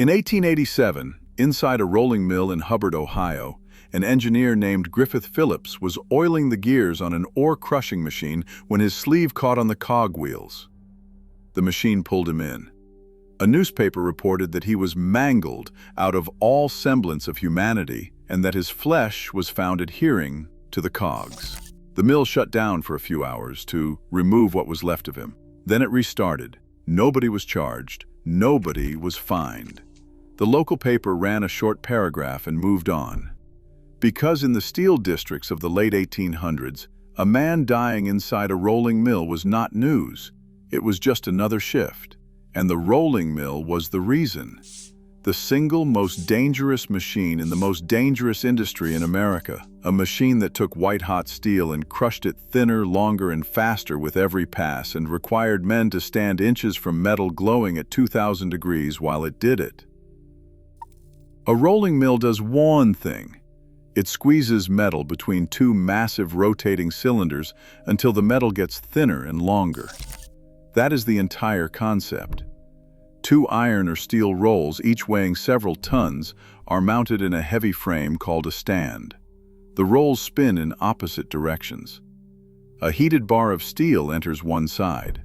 In 1887, inside a rolling mill in Hubbard, Ohio, an engineer named Griffith Phillips was oiling the gears on an ore crushing machine when his sleeve caught on the cog wheels. The machine pulled him in. A newspaper reported that he was mangled out of all semblance of humanity and that his flesh was found adhering to the cogs. The mill shut down for a few hours to remove what was left of him. Then it restarted. Nobody was charged. Nobody was fined. The local paper ran a short paragraph and moved on. Because in the steel districts of the late 1800s, a man dying inside a rolling mill was not news. It was just another shift. And the rolling mill was the reason. The single most dangerous machine in the most dangerous industry in America. A machine that took white-hot steel and crushed it thinner, longer, and faster with every pass and required men to stand inches from metal glowing at 2,000 degrees while it did it. A rolling mill does one thing. It squeezes metal between two massive rotating cylinders until the metal gets thinner and longer. That is the entire concept. Two iron or steel rolls, each weighing several tons, are mounted in a heavy frame called a stand. The rolls spin in opposite directions. A heated bar of steel enters one side.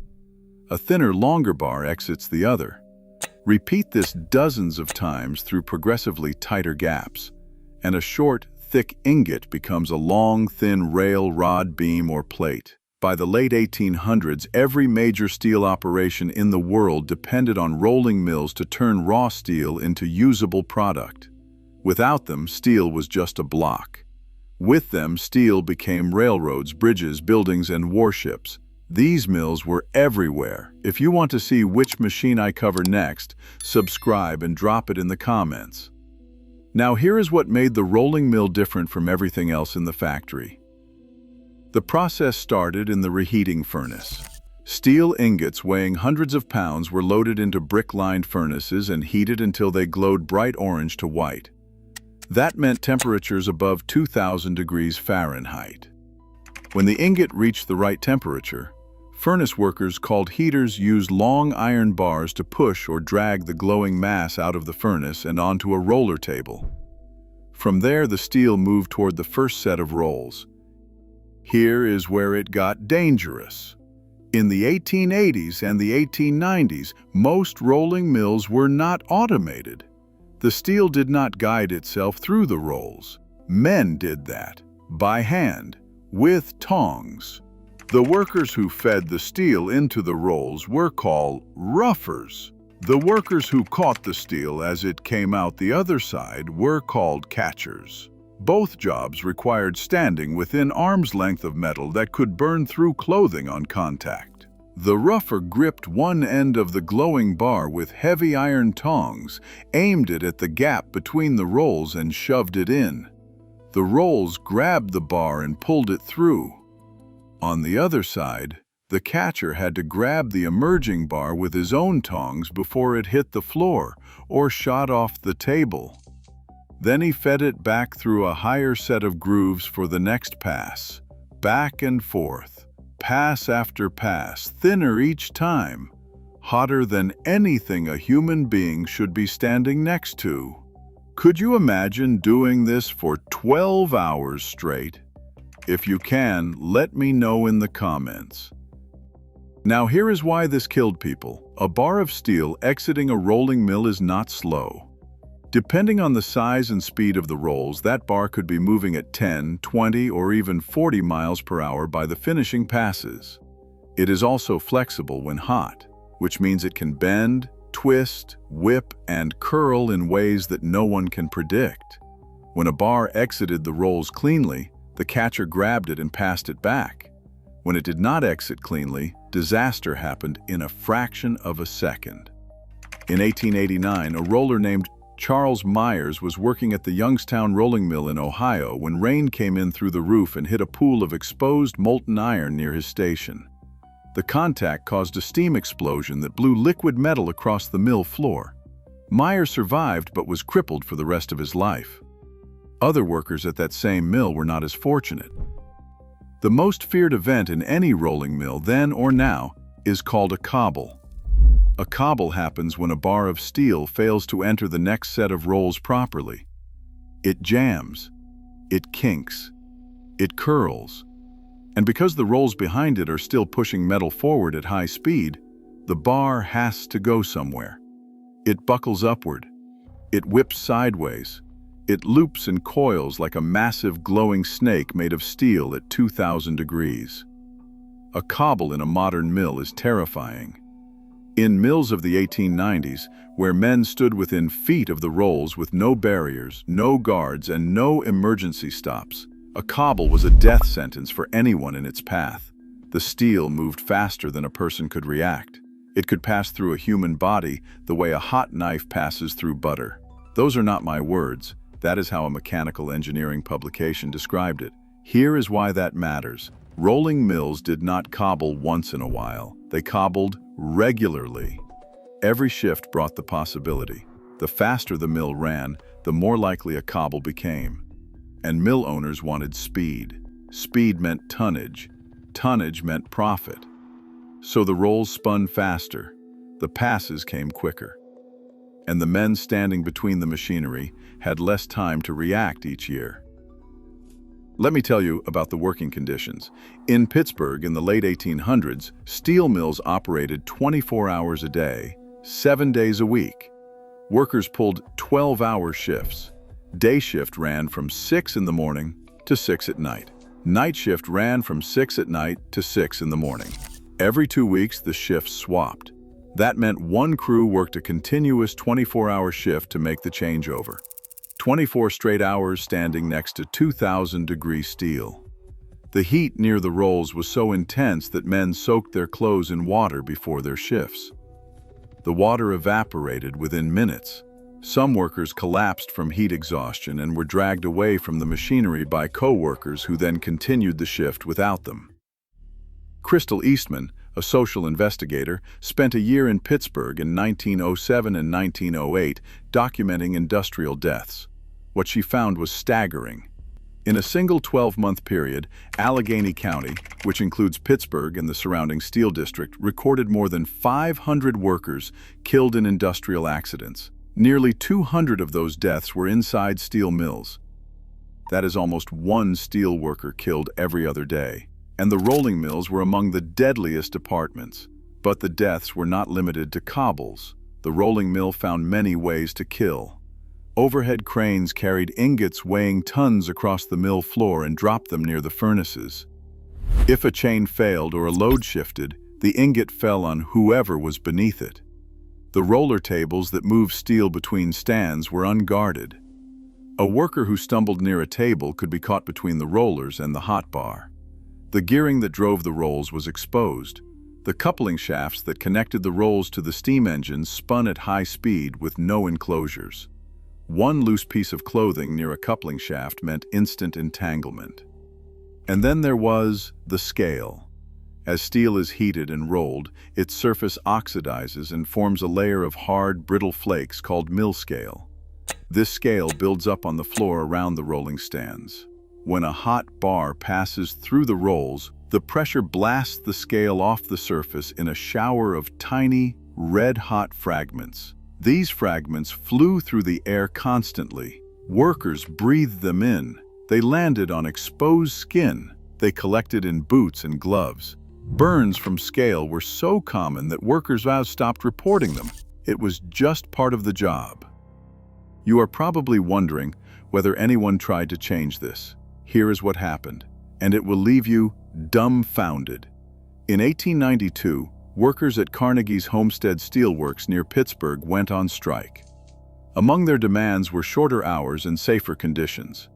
A thinner, longer bar exits the other. Repeat this dozens of times through progressively tighter gaps, and a short, thick ingot becomes a long, thin rail, rod, beam, or plate. By the late 1800s, every major steel operation in the world depended on rolling mills to turn raw steel into usable product. Without them, steel was just a block. With them, steel became railroads, bridges, buildings, and warships. These mills were everywhere. If you want to see which machine I cover next, subscribe and drop it in the comments. Now here is what made the rolling mill different from everything else in the factory. The process started in the reheating furnace. Steel ingots weighing hundreds of pounds were loaded into brick-lined furnaces and heated until they glowed bright orange to white. That meant temperatures above 2,000 degrees Fahrenheit. When the ingot reached the right temperature, furnace workers called heaters used long iron bars to push or drag the glowing mass out of the furnace and onto a roller table. From there, the steel moved toward the first set of rolls. Here is where it got dangerous. In the 1880s and the 1890s, most rolling mills were not automated. The steel did not guide itself through the rolls. Men did that, by hand, with tongs. The workers who fed the steel into the rolls were called ruffers. The workers who caught the steel as it came out the other side were called catchers. Both jobs required standing within arm's length of metal that could burn through clothing on contact. The ruffer gripped one end of the glowing bar with heavy iron tongs, aimed it at the gap between the rolls and shoved it in. The rolls grabbed the bar and pulled it through. On the other side, the catcher had to grab the emerging bar with his own tongs before it hit the floor or shot off the table. Then he fed it back through a higher set of grooves for the next pass. Back and forth, pass after pass, thinner each time, hotter than anything a human being should be standing next to. Could you imagine doing this for 12 hours straight? If you can, let me know in the comments. Now here is why this killed people. A bar of steel exiting a rolling mill is not slow. Depending on the size and speed of the rolls, that bar could be moving at 10, 20, or even 40 miles per hour by the finishing passes. It is also flexible when hot, which means it can bend, twist, whip, and curl in ways that no one can predict. When a bar exited the rolls cleanly, the catcher grabbed it and passed it back. When it did not exit cleanly, disaster happened in a fraction of a second. In 1889, a roller named Charles Myers was working at the Youngstown Rolling Mill in Ohio when rain came in through the roof and hit a pool of exposed molten iron near his station. The contact caused a steam explosion that blew liquid metal across the mill floor. Myers survived but was crippled for the rest of his life. Other workers at that same mill were not as fortunate. The most feared event in any rolling mill then or now is called a cobble. A cobble happens when a bar of steel fails to enter the next set of rolls properly. It jams, it kinks, it curls, and because the rolls behind it are still pushing metal forward at high speed, the bar has to go somewhere. It buckles upward, it whips sideways, it loops and coils like a massive glowing snake made of steel at 2,000 degrees. A cobble in a modern mill is terrifying. In mills of the 1890s, where men stood within feet of the rolls with no barriers, no guards, and no emergency stops, a cobble was a death sentence for anyone in its path. The steel moved faster than a person could react. It could pass through a human body the way a hot knife passes through butter. Those are not my words. That is how a mechanical engineering publication described it. Here is why that matters. Rolling mills did not cobble once in a while. They cobbled regularly. Every shift brought the possibility. The faster the mill ran, the more likely a cobble became. And mill owners wanted speed. Speed meant tonnage. Tonnage meant profit. So the rolls spun faster. The passes came quicker. And the men standing between the machinery had less time to react each year. Let me tell you about the working conditions. In Pittsburgh in the late 1800s, steel mills operated 24 hours a day, 7 days a week. Workers pulled 12-hour shifts. Day shift ran from 6 in the morning to 6 at night. Night shift ran from 6 at night to 6 in the morning. Every 2 weeks, the shifts swapped. That meant one crew worked a continuous 24-hour shift to make the changeover. 24 straight hours standing next to 2,000-degree steel. The heat near the rolls was so intense that men soaked their clothes in water before their shifts. The water evaporated within minutes. Some workers collapsed from heat exhaustion and were dragged away from the machinery by co-workers who then continued the shift without them. Crystal Eastman, a social investigator, spent a year in Pittsburgh in 1907 and 1908 documenting industrial deaths. What she found was staggering. In a single 12-month period, Allegheny County, which includes Pittsburgh and the surrounding steel district, recorded more than 500 workers killed in industrial accidents. Nearly 200 of those deaths were inside steel mills. That is almost one steel worker killed every other day. And the rolling mills were among the deadliest departments. But the deaths were not limited to cobbles. The rolling mill found many ways to kill. Overhead cranes carried ingots weighing tons across the mill floor and dropped them near the furnaces. If a chain failed or a load shifted, the ingot fell on whoever was beneath it. The roller tables that moved steel between stands were unguarded. A worker who stumbled near a table could be caught between the rollers and the hot bar. The gearing that drove the rolls was exposed. The coupling shafts that connected the rolls to the steam engines spun at high speed with no enclosures. One loose piece of clothing near a coupling shaft meant instant entanglement. And then there was the scale. As steel is heated and rolled, its surface oxidizes and forms a layer of hard, brittle flakes called mill scale. This scale builds up on the floor around the rolling stands. When a hot bar passes through the rolls, the pressure blasts the scale off the surface in a shower of tiny, red-hot fragments. These fragments flew through the air constantly. Workers breathed them in. They landed on exposed skin. They collected in boots and gloves. Burns from scale were so common that workers stopped reporting them. It was just part of the job. You are probably wondering whether anyone tried to change this. Here is what happened, and it will leave you dumbfounded. In 1892, workers at Carnegie's Homestead Steelworks near Pittsburgh went on strike. Among their demands were shorter hours and safer conditions.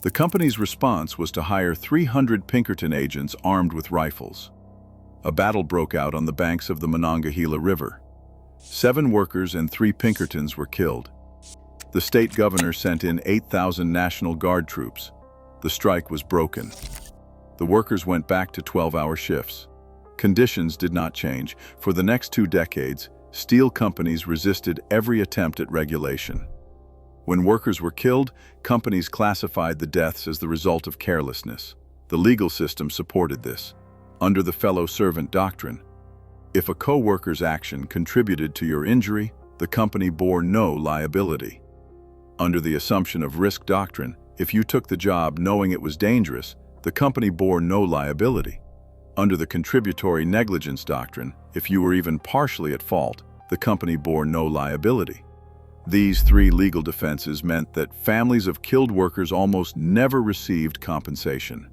The company's response was to hire 300 Pinkerton agents armed with rifles. A battle broke out on the banks of the Monongahela River. 7 workers and 3 Pinkertons were killed. The state governor sent in 8,000 National Guard troops. The strike was broken. The workers went back to 12-hour shifts. Conditions did not change. For the next 2 decades, steel companies resisted every attempt at regulation. When workers were killed, companies classified the deaths as the result of carelessness. The legal system supported this. Under the fellow servant doctrine, If a co-worker's action contributed to your injury, the company bore no liability. Under the assumption of risk doctrine, if you took the job knowing it was dangerous, the company bore no liability. Under the contributory negligence doctrine, if you were even partially at fault, the company bore no liability. These three legal defenses meant that families of killed workers almost never received compensation.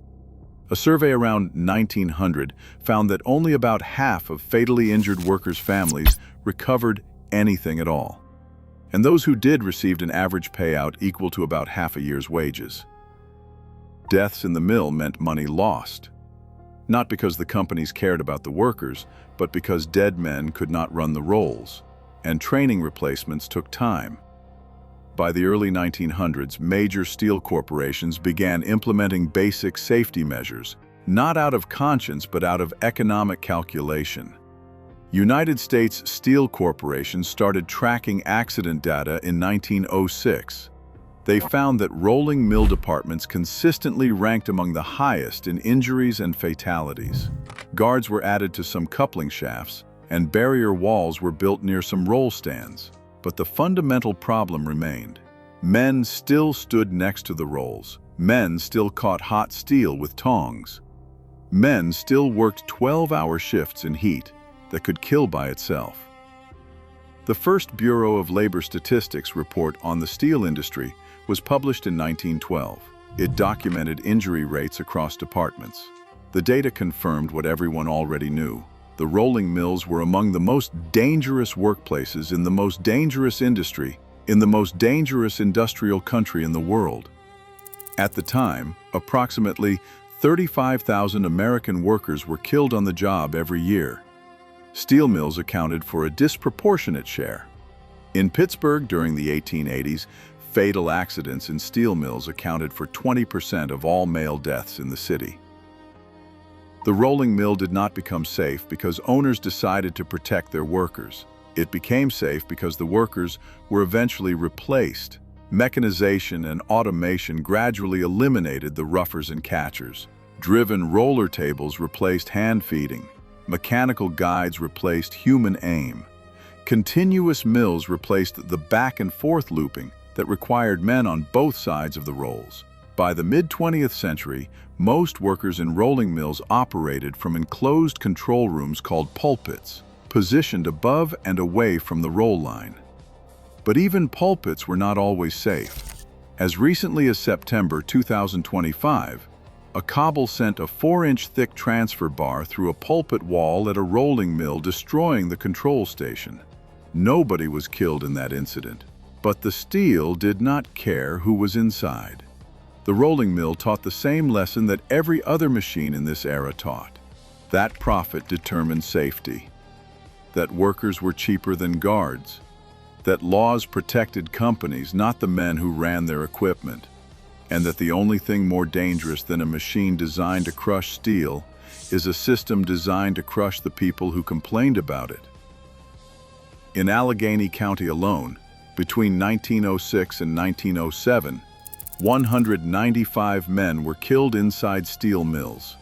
A survey around 1900 found that only about half of fatally injured workers' families recovered anything at all. And those who did received an average payout equal to about half a year's wages. Deaths in the mill meant money lost. Not because the companies cared about the workers, but because dead men could not run the rolls, and training replacements took time. By the early 1900s, major steel corporations began implementing basic safety measures, not out of conscience but out of economic calculation. United States Steel Corporation started tracking accident data in 1906. They found that rolling mill departments consistently ranked among the highest in injuries and fatalities. Guards were added to some coupling shafts, and barrier walls were built near some roll stands. But the fundamental problem remained. Men still stood next to the rolls. Men still caught hot steel with tongs. Men still worked 12-hour shifts in heat that could kill by itself. The first Bureau of Labor Statistics report on the steel industry was published in 1912. It documented injury rates across departments. The data confirmed what everyone already knew. The rolling mills were among the most dangerous workplaces in the most dangerous industry, in the most dangerous industrial country in the world. At the time, approximately 35,000 American workers were killed on the job every year. Steel mills accounted for a disproportionate share. In Pittsburgh during the 1880s, fatal accidents in steel mills accounted for 20% of all male deaths in the city. The rolling mill did not become safe because owners decided to protect their workers. It became safe because the workers were eventually replaced. Mechanization and automation gradually eliminated the ruffers and catchers. Driven roller tables replaced hand feeding. Mechanical guides replaced human aim. Continuous mills replaced the back and forth looping that required men on both sides of the rolls. By the mid-20th century, most workers in rolling mills operated from enclosed control rooms called pulpits, positioned above and away from the roll line. But even pulpits were not always safe. As recently as September 2025, a cobble sent a 4-inch thick transfer bar through a pulpit wall at a rolling mill, destroying the control station. Nobody was killed in that incident, but the steel did not care who was inside. The rolling mill taught the same lesson that every other machine in this era taught. That profit determined safety. That workers were cheaper than guards. That laws protected companies, not the men who ran their equipment. And that the only thing more dangerous than a machine designed to crush steel is a system designed to crush the people who complained about it. In Allegheny County alone, between 1906 and 1907, 195 men were killed inside steel mills.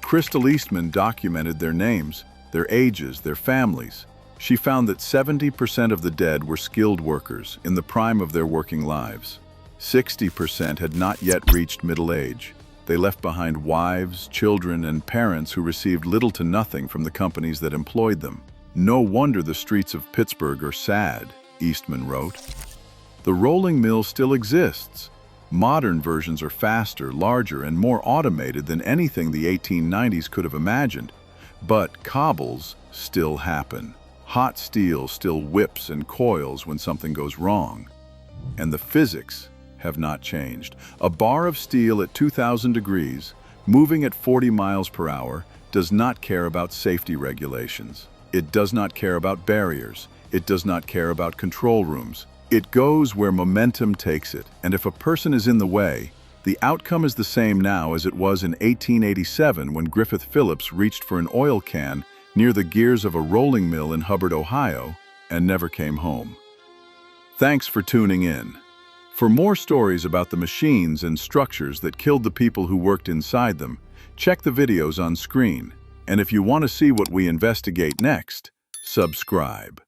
Crystal Eastman documented their names, their ages, their families. She found that 70% of the dead were skilled workers in the prime of their working lives. 60% had not yet reached middle age. They left behind wives, children, and parents who received little to nothing from the companies that employed them. No wonder the streets of Pittsburgh are sad, Eastman wrote. The rolling mill still exists. Modern versions are faster, larger, and more automated than anything the 1890s could have imagined. But cobbles still happen. Hot steel still whips and coils when something goes wrong. And the physics have not changed. A bar of steel at 2,000 degrees, moving at 40 miles per hour, does not care about safety regulations. It does not care about barriers. It does not care about control rooms. It goes where momentum takes it, and if a person is in the way, the outcome is the same now as it was in 1887 when Griffith Phillips reached for an oil can near the gears of a rolling mill in Hubbard, Ohio, and never came home. Thanks for tuning in. For more stories about the machines and structures that killed the people who worked inside them, check the videos on screen. And if you want to see what we investigate next, subscribe.